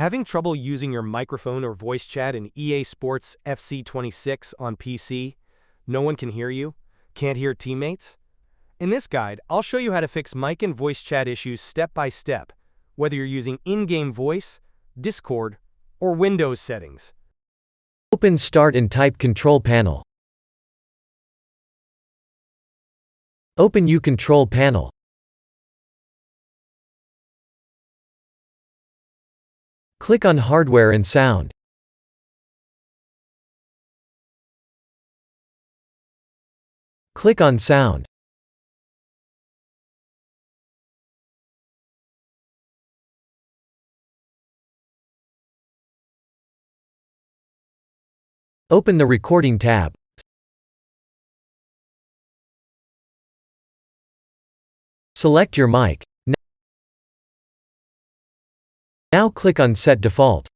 Having trouble using your microphone or voice chat in EA Sports FC 26 on PC? No one can hear you? Can't hear teammates? In this guide, I'll show you how to fix mic and voice chat issues step by step, whether you're using in-game voice, Discord, or Windows settings. Open Start and type Control Panel. Open U Control Panel. Click on Hardware and Sound. Click on Sound. Open the Recording tab. Select your mic. Now click on Set Default.